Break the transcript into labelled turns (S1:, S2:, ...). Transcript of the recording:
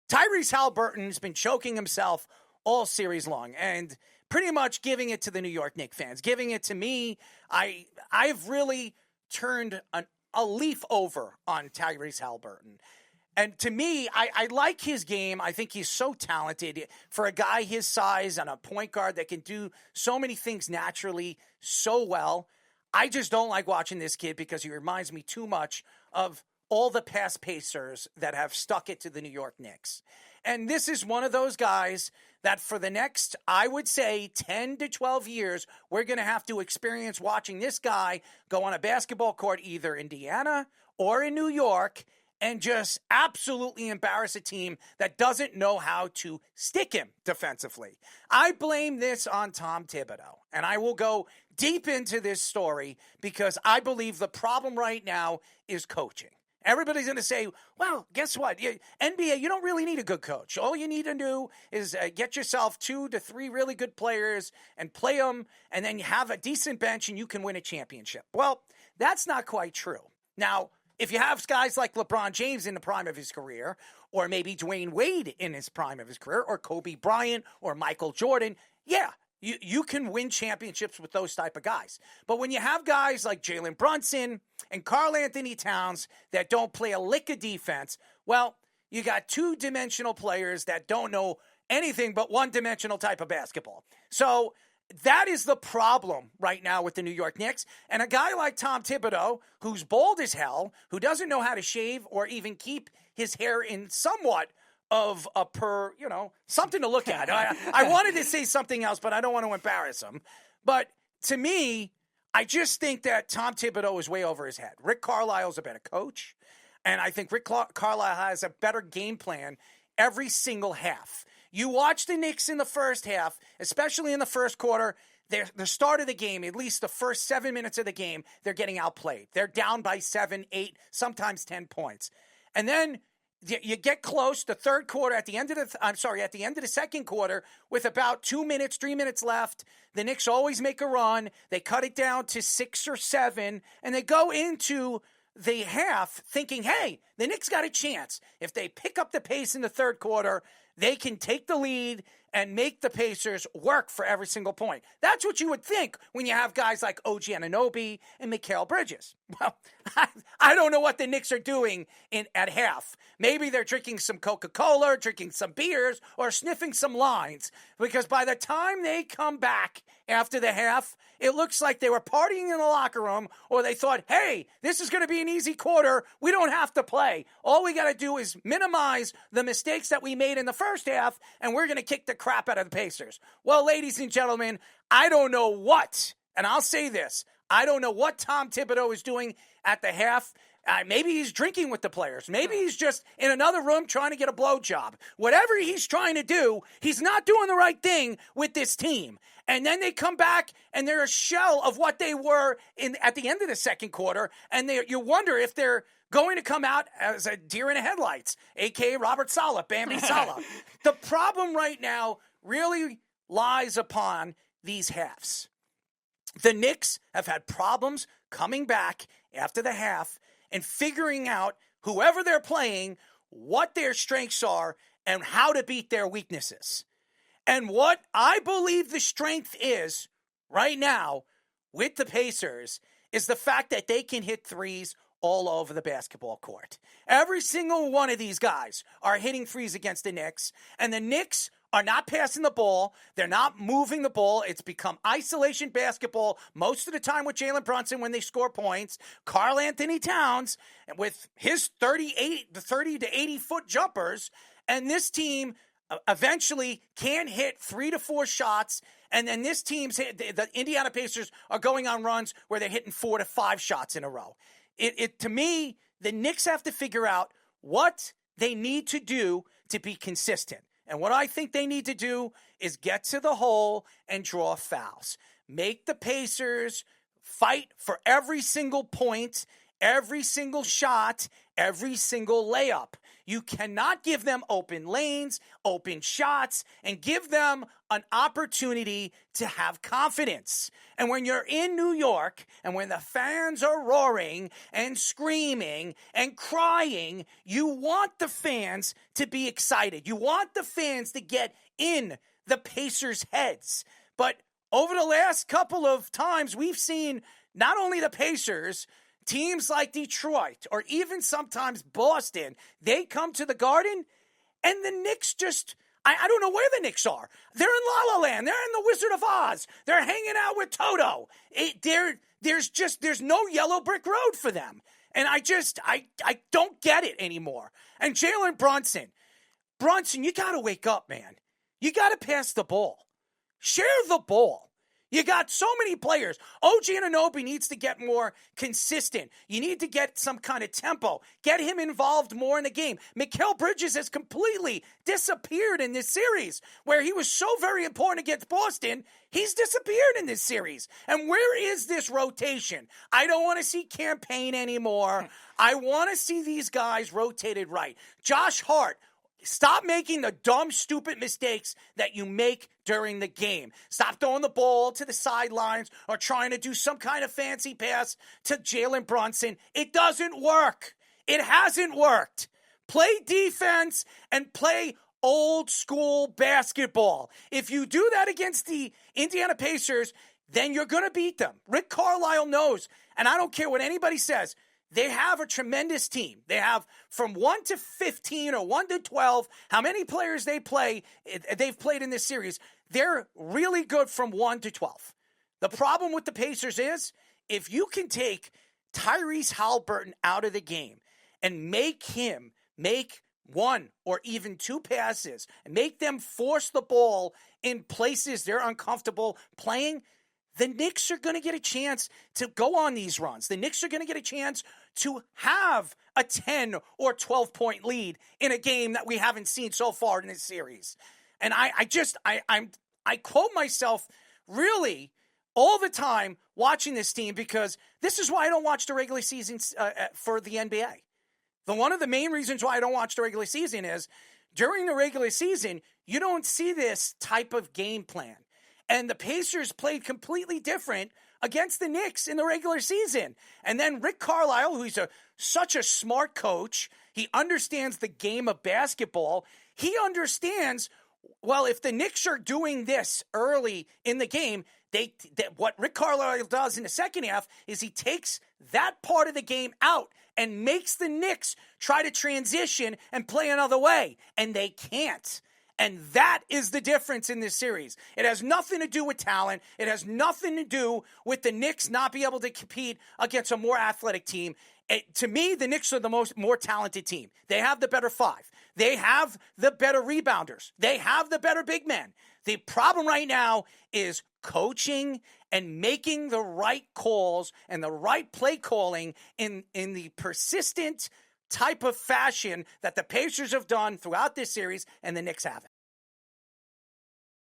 S1: Tyrese Haliburton's been choking himself all series long and pretty much giving it to the New York Knicks fans, giving it to me. I've really turned a leaf over on Tyrese Haliburton. And to me, I like his game. I think he's so talented for a guy his size and a point guard that can do so many things naturally so well. I just don't like watching this kid because he reminds me too much of all the past Pacers that have stuck it to the New York Knicks. And this is one of those guys that for the next, I would say, 10 to 12 years, we're going to have to experience watching this guy go on a basketball court either in Indiana or in New York and just absolutely embarrass a team that doesn't know how to stick him defensively. I blame this on Tom Thibodeau, and I will go deep into this story because I believe the problem right now is coaching. Everybody's going to say, well, guess what? NBA, you don't really need a good coach. All you need to do is get yourself 2 to 3 really good players and play them, and then you have a decent bench and you can win a championship. Well, that's not quite true. Now, if you have guys like LeBron James in the prime of his career, or maybe Dwayne Wade in his prime of his career, or Kobe Bryant, or Michael Jordan, yeah, you can win championships with those type of guys. But when you have guys like Jalen Brunson and Karl-Anthony Towns that don't play a lick of defense, well, you got two-dimensional players that don't know anything but one-dimensional type of basketball. So that is the problem right now with the New York Knicks. And a guy like Tom Thibodeau, who's bald as hell, who doesn't know how to shave or even keep his hair in somewhat of a something to look at. I wanted to say something else, but I don't want to embarrass him. But to me, I just think that Tom Thibodeau is way over his head. Rick Carlisle's a better coach, and I think Rick Carlisle has a better game plan every single half. You watch the Knicks in the first half, especially in the first quarter, the start of the game, at least the first 7 minutes of the game, they're getting outplayed. They're down by 7, 8, sometimes 10 points. And then you get close to third quarter at the end of the second quarter with about 2 minutes, 3 minutes left. The Knicks always make a run. They cut it down to 6 or 7, and they go into the half thinking, hey, the Knicks got a chance. If they pick up the pace in the third quarter, they can take the lead and make the Pacers work for every single point. That's what you would think when you have guys like OG Anunoby and Mikal Bridges. Well, I don't know what the Knicks are doing at half. Maybe they're drinking some Coca-Cola, drinking some beers, or sniffing some lines. Because by the time they come back after the half, it looks like they were partying in the locker room, or they thought, hey, this is going to be an easy quarter. We don't have to play. All we got to do is minimize the mistakes that we made in the first half, and we're going to kick the crap out of the Pacers. Well, ladies and gentlemen, I don't know what, and I'll say this, I don't know what Tom Thibodeau is doing at the half. Maybe he's drinking with the players. Maybe he's just in another room trying to get a blowjob. Whatever he's trying to do, he's not doing the right thing with this team. And then they come back and they're a shell of what they were at the end of the second quarter. And you wonder if they're going to come out as a deer in the headlights, a.k.a. Robert Saleh, Bambi Saleh. The problem right now really lies upon these halves. The Knicks have had problems coming back after the half and figuring out whoever they're playing, what their strengths are, and how to beat their weaknesses. And what I believe the strength is right now with the Pacers is the fact that they can hit threes all over the basketball court. Every single one of these guys are hitting threes against the Knicks, and the Knicks are not passing the ball. They're not moving the ball. It's become isolation basketball most of the time with Jalen Brunson when they score points. Karl-Anthony Towns with his 30 to 80-foot jumpers. And this team eventually can hit 3 to 4 shots. And then this team's the Indiana Pacers are going on runs where they're hitting 4 to 5 shots in a row. To me, the Knicks have to figure out what they need to do to be consistent. And what I think they need to do is get to the hole and draw fouls. Make the Pacers fight for every single point, every single shot, every single layup. You cannot give them open lanes, open shots, and give them an opportunity to have confidence. And when you're in New York and when the fans are roaring and screaming and crying, you want the fans to be excited. You want the fans to get in the Pacers' heads. But over the last couple of times, we've seen not only the Pacers, teams like Detroit or even sometimes Boston, they come to the Garden and the Knicks just, I don't know where the Knicks are. They're in La La Land. They're in the Wizard of Oz. They're hanging out with Toto. There's no yellow brick road for them. And I don't get it anymore. And Jalen Brunson, you got to wake up, man. You got to pass the ball. Share the ball. You got so many players. OG Anunoby needs to get more consistent. You need to get some kind of tempo. Get him involved more in the game. Mikal Bridges has completely disappeared in this series, where he was so very important against Boston. He's disappeared in this series. And where is this rotation? I don't want to see campaign anymore. I want to see these guys rotated right. Josh Hart, stop making the dumb, stupid mistakes that you make during the game. Stop throwing the ball to the sidelines or trying to do some kind of fancy pass to Jalen Brunson. It doesn't work. It hasn't worked. Play defense and play old school basketball. If you do that against the Indiana Pacers, then you're going to beat them. Rick Carlisle knows, and I don't care what anybody says, they have a tremendous team. They have from 1 to 15 or 1 to 12, how many players they've played in this series. They're really good from 1 to 12. The problem with the Pacers is if you can take Tyrese Haliburton out of the game and make him make 1 or even 2 passes and make them force the ball in places they're uncomfortable playing, the Knicks are going to get a chance to go on these runs. The Knicks are going to get a chance to have a 10 or 12-point lead in a game that we haven't seen so far in this series. And I quote myself really all the time watching this team, because this is why I don't watch the regular season for the NBA. One of the main reasons why I don't watch the regular season is during the regular season, you don't see this type of game plan. And the Pacers played completely different against the Knicks in the regular season. And then Rick Carlisle, who's such a smart coach, he understands the game of basketball. He understands, well, if the Knicks are doing this early in the game, what Rick Carlisle does in the second half is he takes that part of the game out and makes the Knicks try to transition and play another way. And they can't. And that is the difference in this series. It has nothing to do with talent. It has nothing to do with the Knicks not being able to compete against a more athletic team. To me, the Knicks are the more talented team. They have the better 5. They have the better rebounders. They have the better big men. The problem right now is coaching and making the right calls and the right play calling in the persistent type of fashion that the Pacers have done throughout this series and the Knicks haven't.